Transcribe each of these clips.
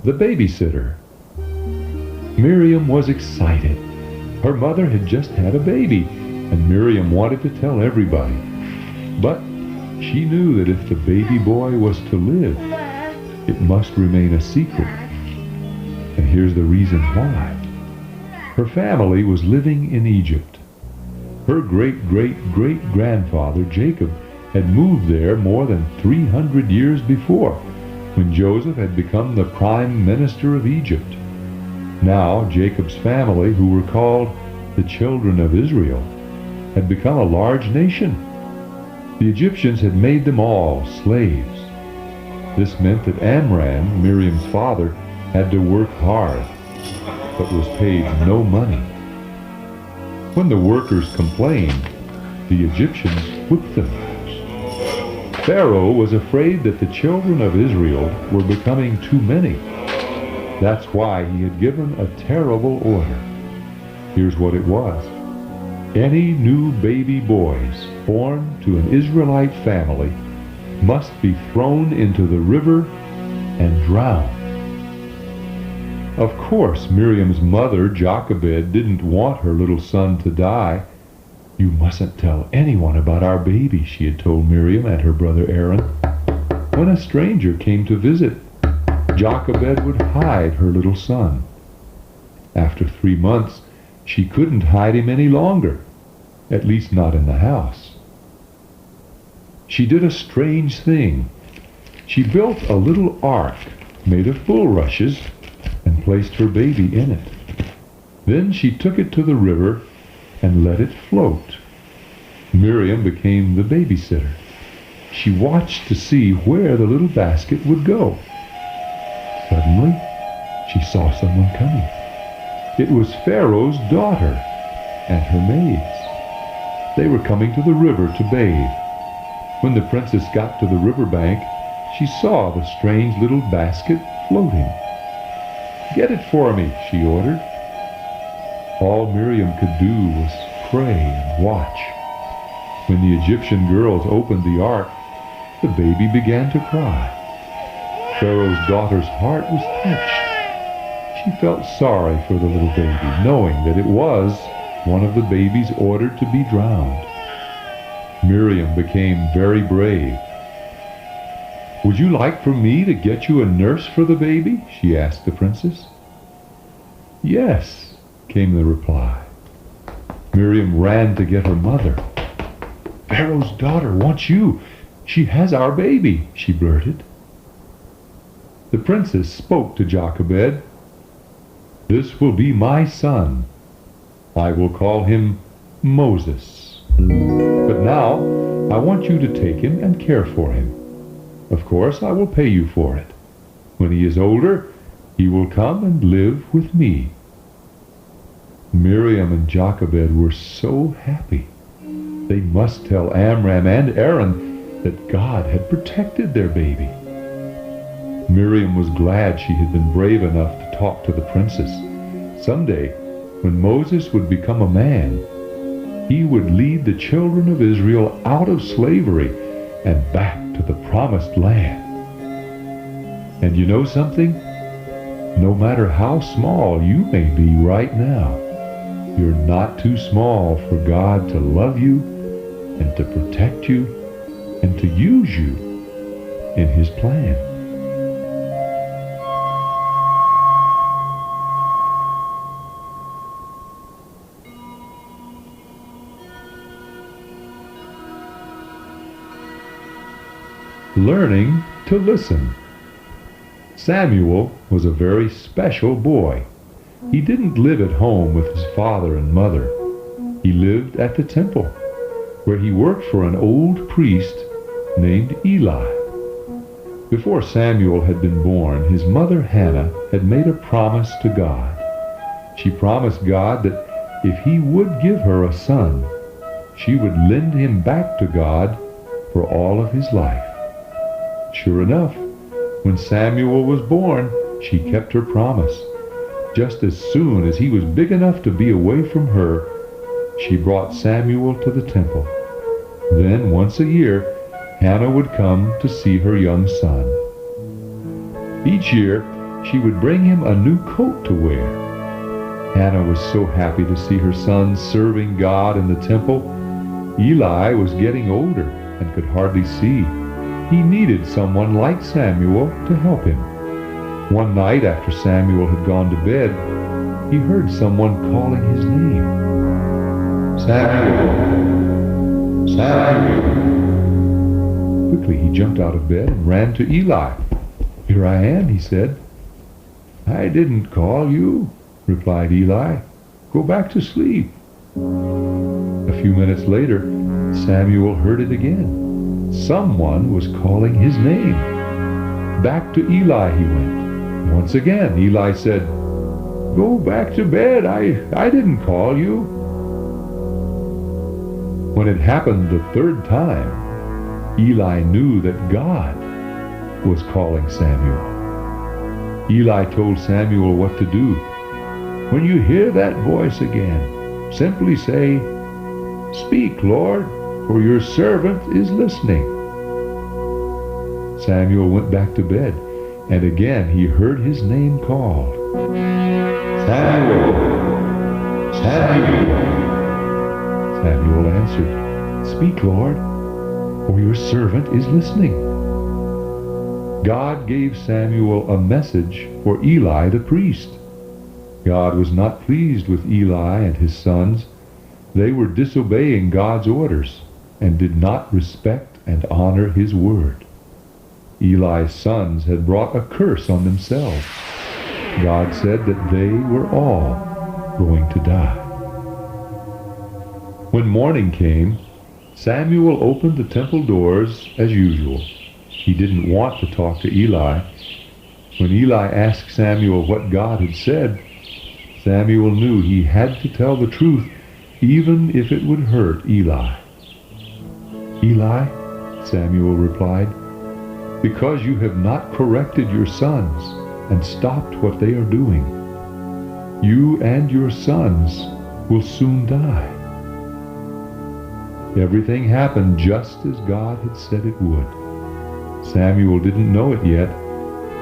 the babysitter. Miriam was excited. Her mother had just had a baby, and Miriam wanted to tell everybody. But she knew that if the baby boy was to live, it must remain a secret. And here's the reason why. Her family was living in Egypt. Her great-great-great-grandfather, Jacob, had moved there more than 300 years before, when Joseph had become the prime minister of Egypt. Now, Jacob's family, who were called the children of Israel, had become a large nation. The Egyptians had made them all slaves. This meant that Amram, Miriam's father, had to work hard, but was paid no money. When the workers complained, the Egyptians whipped them. Pharaoh was afraid that the children of Israel were becoming too many. That's why he had given a terrible order. Here's what it was. Any new baby boys born to an Israelite family must be thrown into the river and drowned. Of course, Miriam's mother, Jochebed, didn't want her little son to die. "You mustn't tell anyone about our baby," she had told Miriam and her brother Aaron. When a stranger came to visit, Jochebed would hide her little son. After 3 months, she couldn't hide him any longer, at least not in the house. She did a strange thing. She built a little ark made of bulrushes and placed her baby in it. Then she took it to the river and let it float. Miriam became the babysitter. She watched to see where the little basket would go. Suddenly, she saw someone coming. It was Pharaoh's daughter and her maids. They were coming to the river to bathe. When the princess got to the riverbank, she saw the strange little basket floating. "Get it for me," she ordered. All Miriam could do was pray and watch. When the Egyptian girls opened the ark, the baby began to cry. Pharaoh's daughter's heart was touched. She felt sorry for the little baby, knowing that it was one of the babies ordered to be drowned. Miriam became very brave. "Would you like for me to get you a nurse for the baby?" she asked the princess. "Yes," came the reply. Miriam ran to get her mother. "Pharaoh's daughter wants you. She has our baby," she blurted. The princess spoke to Jochebed. "This will be my son. I will call him Moses. But now I want you to take him and care for him. Of course, I will pay you for it. When he is older, he will come and live with me." Miriam and Jochebed were so happy. They must tell Amram and Aaron that God had protected their baby. Miriam was glad she had been brave enough to talk to the princess. Someday, when Moses would become a man, he would lead the children of Israel out of slavery and back to the promised land. And you know something? No matter how small you may be right now, you're not too small for God to love you and to protect you and to use you in His plan. Learning to listen. Samuel was a very special boy. He didn't live at home with his father and mother. He lived at the temple, where he worked for an old priest named Eli. Before Samuel had been born, his mother Hannah had made a promise to God. She promised God that if He would give her a son, she would lend him back to God for all of his life. Sure enough, when Samuel was born, she kept her promise. Just as soon as he was big enough to be away from her, she brought Samuel to the temple. Then, once a year, Hannah would come to see her young son. Each year, she would bring him a new coat to wear. Hannah was so happy to see her son serving God in the temple. Eli was getting older and could hardly see. He needed someone like Samuel to help him. One night after Samuel had gone to bed, he heard someone calling his name. Samuel! Samuel! Quickly he jumped out of bed and ran to Eli. "Here I am," he said. "I didn't call you," replied Eli. "Go back to sleep." A few minutes later, Samuel heard it again. Someone was calling his name. Back to Eli he went. Once again, Eli said, "Go back to bed. I didn't call you." When it happened the third time, Eli knew that God was calling Samuel. Eli told Samuel what to do. "When you hear that voice again, simply say, 'Speak, Lord, for your servant is listening.'" Samuel went back to bed, and again he heard his name called. "Samuel! Samuel!" Samuel answered, "Speak, Lord, for your servant is listening." God gave Samuel a message for Eli the priest. God was not pleased with Eli and his sons. They were disobeying God's orders and did not respect and honor his word. Eli's sons had brought a curse on themselves. God said that they were all going to die. When morning came, Samuel opened the temple doors as usual. He didn't want to talk to Eli. When Eli asked Samuel what God had said, Samuel knew he had to tell the truth, even if it would hurt Eli. "Eli," Samuel replied, "because you have not corrected your sons and stopped what they are doing, you and your sons will soon die." Everything happened just as God had said it would. Samuel didn't know it yet,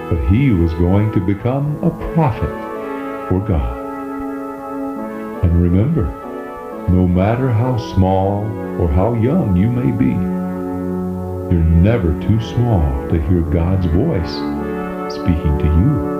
but he was going to become a prophet for God. And remember, no matter how small or how young you may be, you're never too small to hear God's voice speaking to you.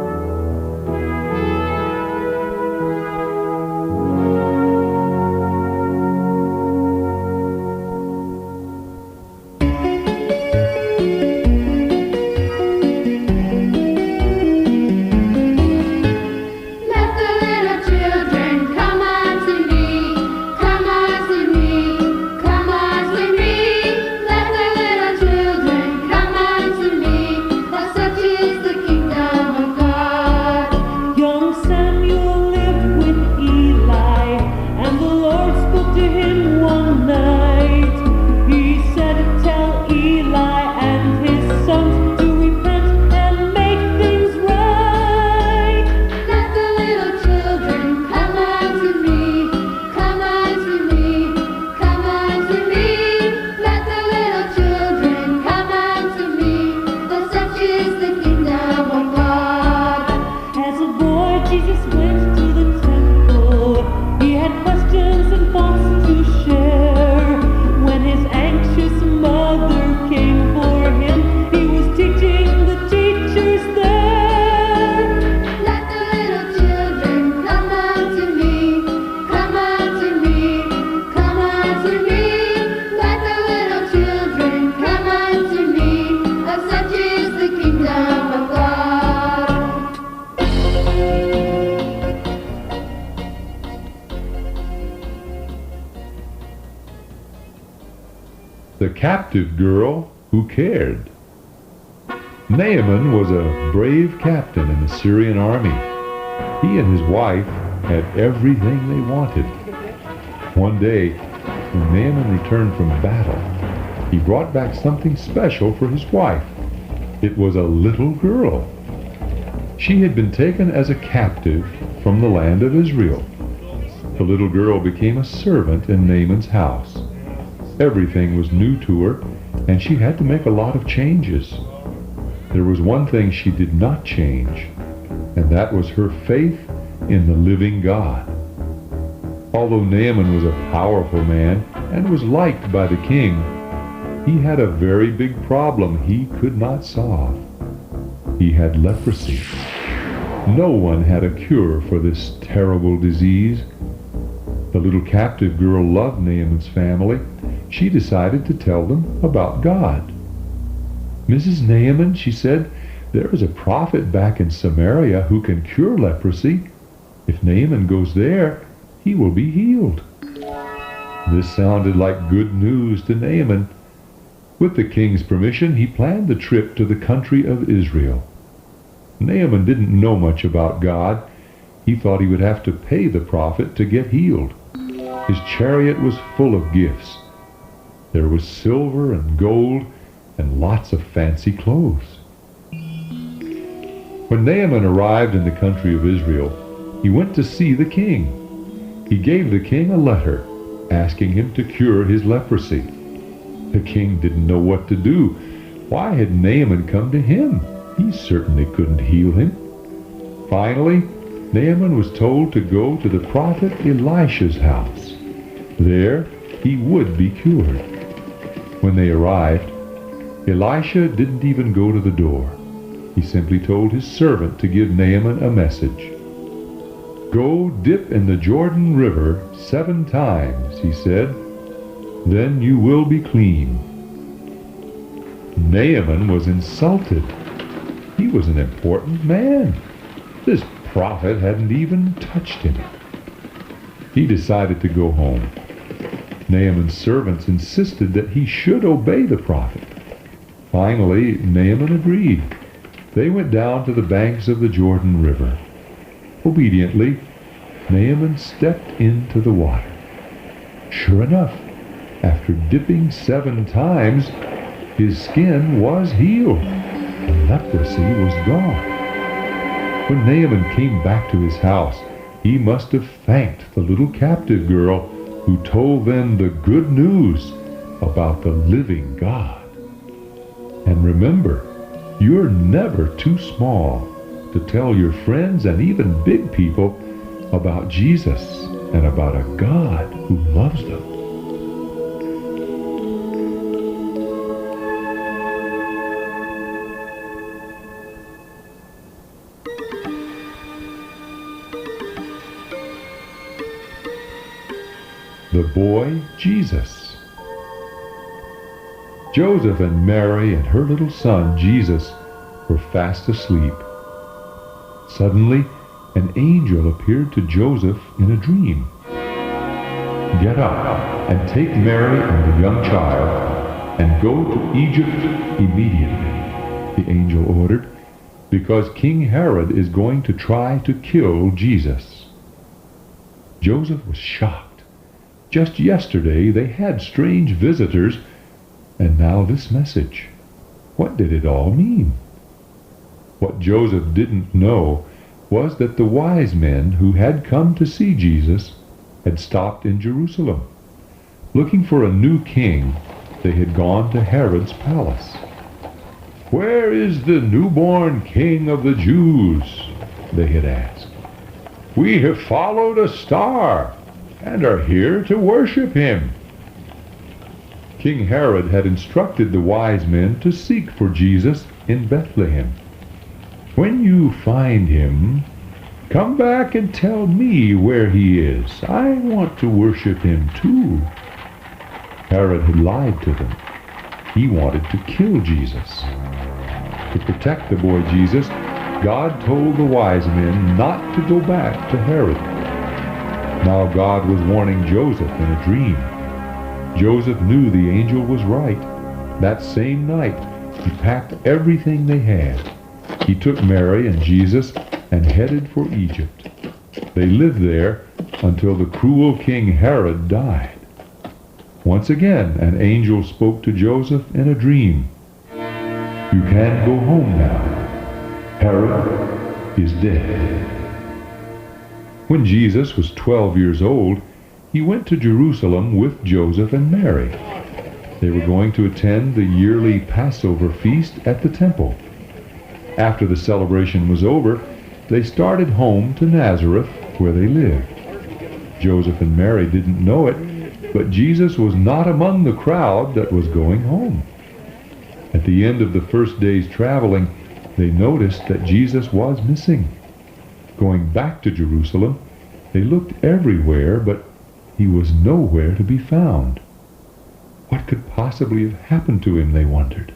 The captive girl who cared. Naaman was a brave captain in the Syrian army. He and his wife had everything they wanted. One day, when Naaman returned from battle, he brought back something special for his wife. It was a little girl. She had been taken as a captive from the land of Israel. The little girl became a servant in Naaman's house. Everything was new to her, and she had to make a lot of changes. There was one thing she did not change. and that was her faith in the living God. Although Naaman was a powerful man and was liked by the king, he had a very big problem he could not solve. He had leprosy. No one had a cure for this terrible disease. The little captive girl loved Naaman's family. She decided to tell them about God. "Mrs. Naaman," she said, "there is a prophet back in Samaria who can cure leprosy. If Naaman goes there, he will be healed." This sounded like good news to Naaman. With the king's permission, he planned the trip to the country of Israel. Naaman didn't know much about God. He thought he would have to pay the prophet to get healed. His chariot was full of gifts. There was silver and gold and lots of fancy clothes. When Naaman arrived in the country of Israel, he went to see the king. He gave the king a letter asking him to cure his leprosy. The king didn't know what to do. Why had Naaman come to him? He certainly couldn't heal him. Finally, Naaman was told to go to the prophet Elisha's house. There, he would be cured. When they arrived, Elisha didn't even go to the door. He simply told his servant to give Naaman a message. "Go dip in the Jordan River 7 times, he said. "Then you will be clean." Naaman was insulted. He was an important man. This prophet hadn't even touched him. He decided to go home. Naaman's servants insisted that he should obey the prophet. Finally, Naaman agreed. They went down to the banks of the Jordan River. Obediently, Naaman stepped into the water. Sure enough, after dipping 7 times, his skin was healed. The leprosy was gone. When Naaman came back to his house, he must have thanked the little captive girl who told them the good news about the living God. And remember, you're never too small to tell your friends and even big people about Jesus and about a God who loves them. The boy Jesus. Joseph and Mary and her little son Jesus were fast asleep. Suddenly, an angel appeared to Joseph in a dream. "Get up and take Mary and the young child and go to Egypt immediately," the angel ordered, "because King Herod is going to try to kill Jesus." Joseph was shocked. Just yesterday they had strange visitors, and now this message. What did it all mean? What Joseph didn't know was that the wise men who had come to see Jesus had stopped in Jerusalem. Looking for a new king, they had gone to Herod's palace. "Where is the newborn king of the Jews?" they had asked. "We have followed a star and are here to worship him." King Herod had instructed the wise men to seek for Jesus in Bethlehem. "When you find him, come back and tell me where he is. I want to worship him too." Herod had lied to them. He wanted to kill Jesus. To protect the boy Jesus, God told the wise men not to go back to Herod. Now God was warning Joseph in a dream. Joseph knew the angel was right. That same night, he packed everything they had. He took Mary and Jesus and headed for Egypt. They lived there until the cruel King Herod died. Once again, an angel spoke to Joseph in a dream. "You can go home now. Herod is dead." When Jesus was 12 years old, he went to Jerusalem with Joseph and Mary. They were going to attend the yearly Passover feast at the temple. After the celebration was over, they started home to Nazareth, where they lived. Joseph and Mary didn't know it, but Jesus was not among the crowd that was going home. At the end of the first day's traveling, they noticed that Jesus was missing. Going back to Jerusalem, they looked everywhere, but he was nowhere to be found. What could possibly have happened to him, they wondered.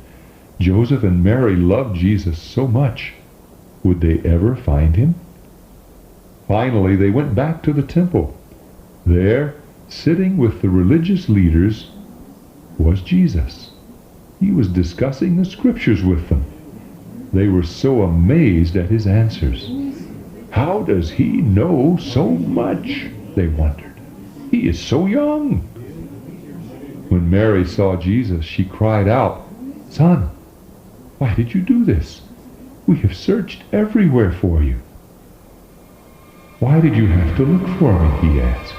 Joseph and Mary loved Jesus so much. Would they ever find him? Finally, they went back to the temple. There, sitting with the religious leaders, was Jesus. He was discussing the scriptures with them. They were so amazed at his answers. How does he know so much? They wondered. He is so young. When Mary saw Jesus, she cried out, "Son, why did you do this? We have searched everywhere for you." "Why did you have to look for me?" he asked.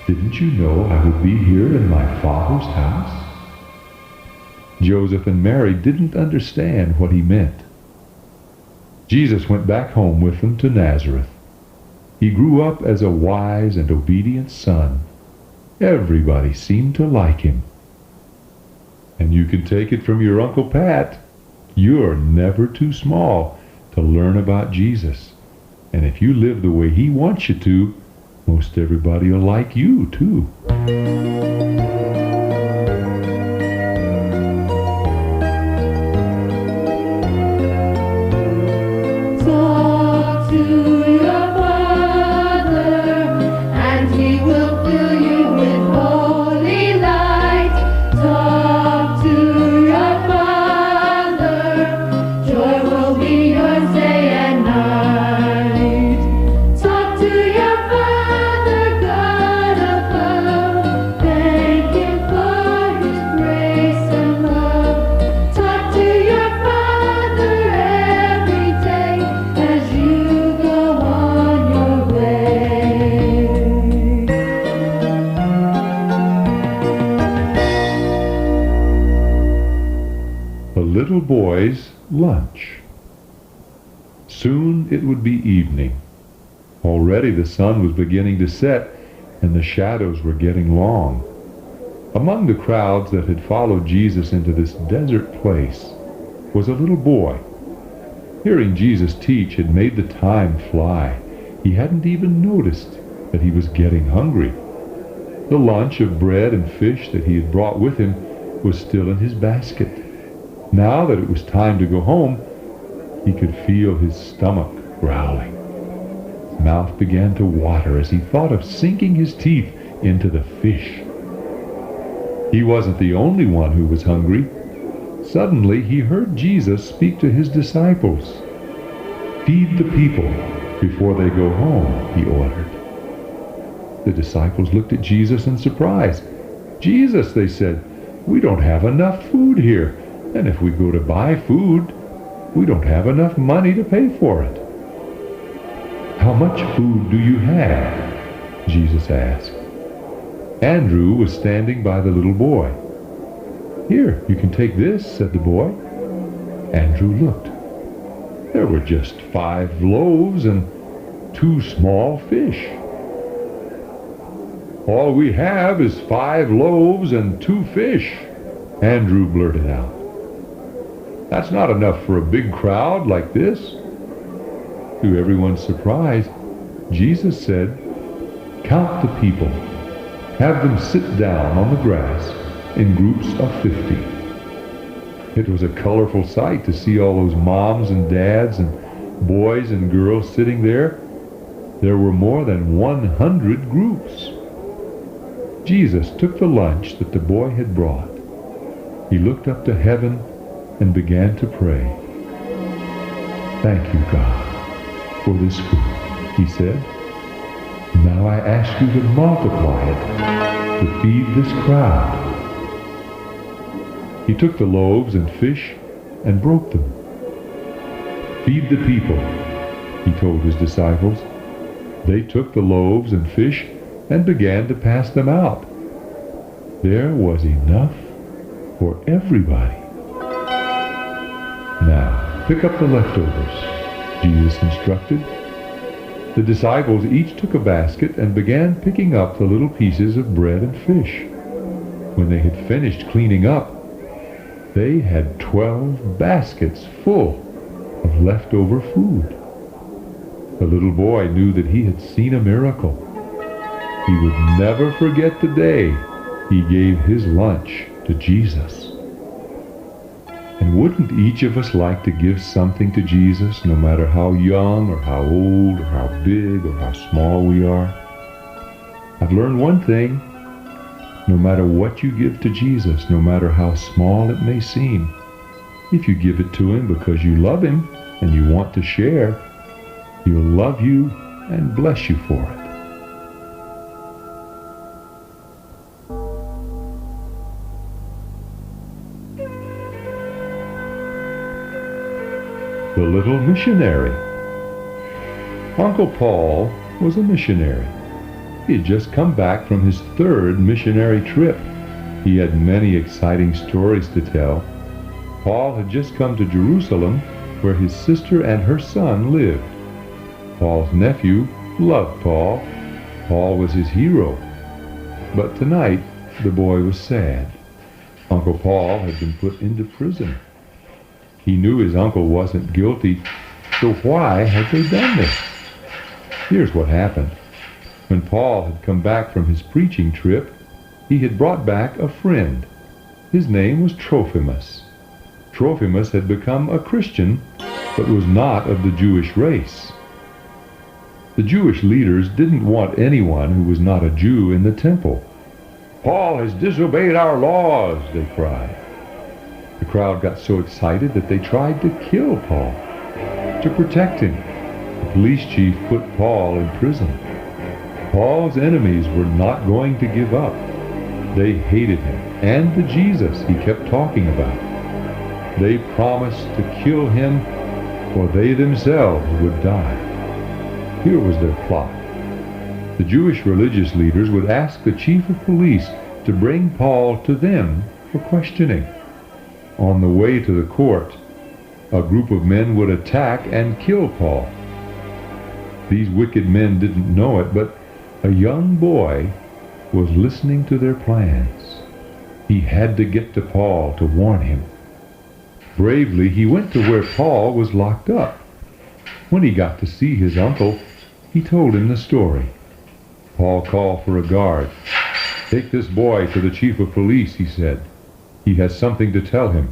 "Didn't you know I would be here in my Father's house?" Joseph and Mary didn't understand what he meant. Jesus went back home with them to Nazareth. He grew up as a wise and obedient son. Everybody seemed to like him. And you can take it from your Uncle Pat. You're never too small to learn about Jesus. And if you live the way he wants you to, most everybody will like you too. Little boy's lunch. Soon it would be evening. Already the sun was beginning to set, and the shadows were getting long. Among the crowds that had followed Jesus into this desert place was a little boy. Hearing Jesus teach had made the time fly. He hadn't even noticed that he was getting hungry. The lunch of bread and fish that he had brought with him was still in his basket. Now that it was time to go home, he could feel his stomach growling. His mouth began to water as he thought of sinking his teeth into the fish. He wasn't the only one who was hungry. Suddenly he heard Jesus speak to his disciples. "Feed the people before they go home," he ordered. The disciples looked at Jesus in surprise. "Jesus," they said, "we don't have enough food here. And if we go to buy food, we don't have enough money to pay for it." "How much food do you have?" Jesus asked. Andrew was standing by the little boy. "Here, you can take this," said the boy. Andrew looked. There were just 5 loaves and 2 small fish. "All we have is 5 loaves and 2 fish," Andrew blurted out. "That's not enough for a big crowd like this." To everyone's surprise, Jesus said, "Count the people. Have them sit down on the grass in groups of 50. It was a colorful sight to see all those moms and dads and boys and girls sitting there. There were more than 100 groups. Jesus took the lunch that the boy had brought. He looked up to heaven and began to pray. "Thank you, God, for this food," he said. "Now I ask you to multiply it to feed this crowd." He took the loaves and fish and broke them. "Feed the people," he told his disciples. They took the loaves and fish and began to pass them out. There was enough for everybody. "Now, pick up the leftovers. Jesus instructed. The disciples each took a basket and began picking up the little pieces of bread and fish. When they had finished cleaning up, they had 12 baskets full of leftover food. The little boy knew that he had seen a miracle. He would never forget the day he gave his lunch to Jesus. And wouldn't each of us like to give something to Jesus, no matter how young or how old or how big or how small we are? I've learned one thing. No matter what you give to Jesus, no matter how small it may seem, if you give it to him because you love him and you want to share, he'll love you and bless you for it. The Little Missionary. Uncle Paul was a missionary. He had just come back from his 3rd missionary trip. He had many exciting stories to tell. Paul had just come to Jerusalem, where his sister and her son lived. Paul's nephew loved Paul. Paul was his hero. But tonight, the boy was sad. Uncle Paul had been put into prison. He knew his uncle wasn't guilty, so why had they done this? Here's what happened. When Paul had come back from his preaching trip, he had brought back a friend. His name was Trophimus. Trophimus had become a Christian, but was not of the Jewish race. The Jewish leaders didn't want anyone who was not a Jew in the temple. "Paul has disobeyed our laws," they cried. The crowd got so excited that they tried to kill Paul. To protect him, the police chief put Paul in prison. Paul's enemies were not going to give up. They hated him and the Jesus he kept talking about. They promised to kill him, or they themselves would die. Here was their plot. The Jewish religious leaders would ask the chief of police to bring Paul to them for questioning. On the way to the court, a group of men would attack and kill Paul. These wicked men didn't know it, but a young boy was listening to their plans. He had to get to Paul to warn him. Bravely, he went to where Paul was locked up. When he got to see his uncle, he told him the story. Paul called for a guard. "Take this boy to the chief of police," he said. "He has something to tell him."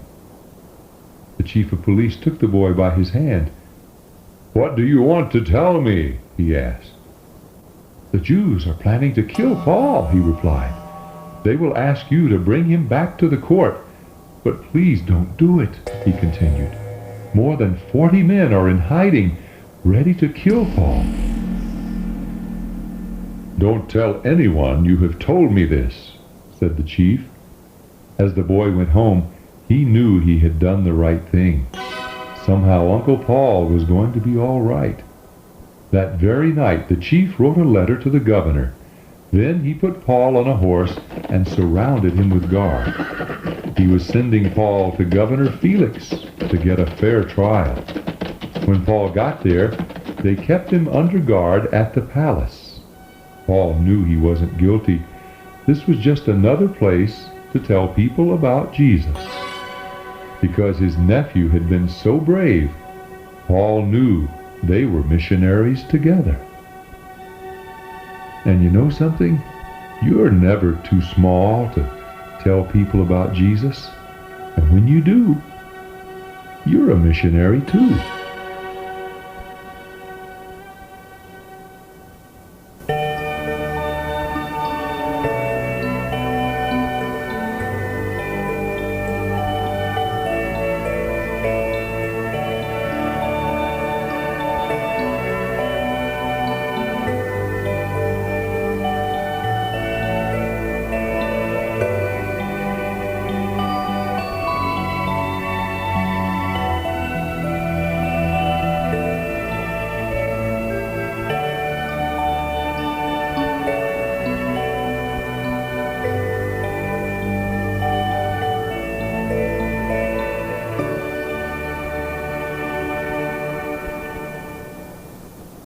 The chief of police took the boy by his hand. "What do you want to tell me?" he asked. "The Jews are planning to kill Paul," he replied. "They will ask you to bring him back to the court. But please don't do it," he continued. "More than 40 men are in hiding, ready to kill Paul." "Don't tell anyone you have told me this," said the chief. As the boy went home, he knew he had done the right thing. Somehow Uncle Paul was going to be all right. That very night, the chief wrote a letter to the governor. Then he put Paul on a horse and surrounded him with guards. He was sending Paul to Governor Felix to get a fair trial. When Paul got there, they kept him under guard at the palace. Paul knew he wasn't guilty. This was just another place to tell people about Jesus. Because his nephew had been so brave, Paul knew they were missionaries together. And you know something? You're never too small to tell people about Jesus. And when you do, you're a missionary too.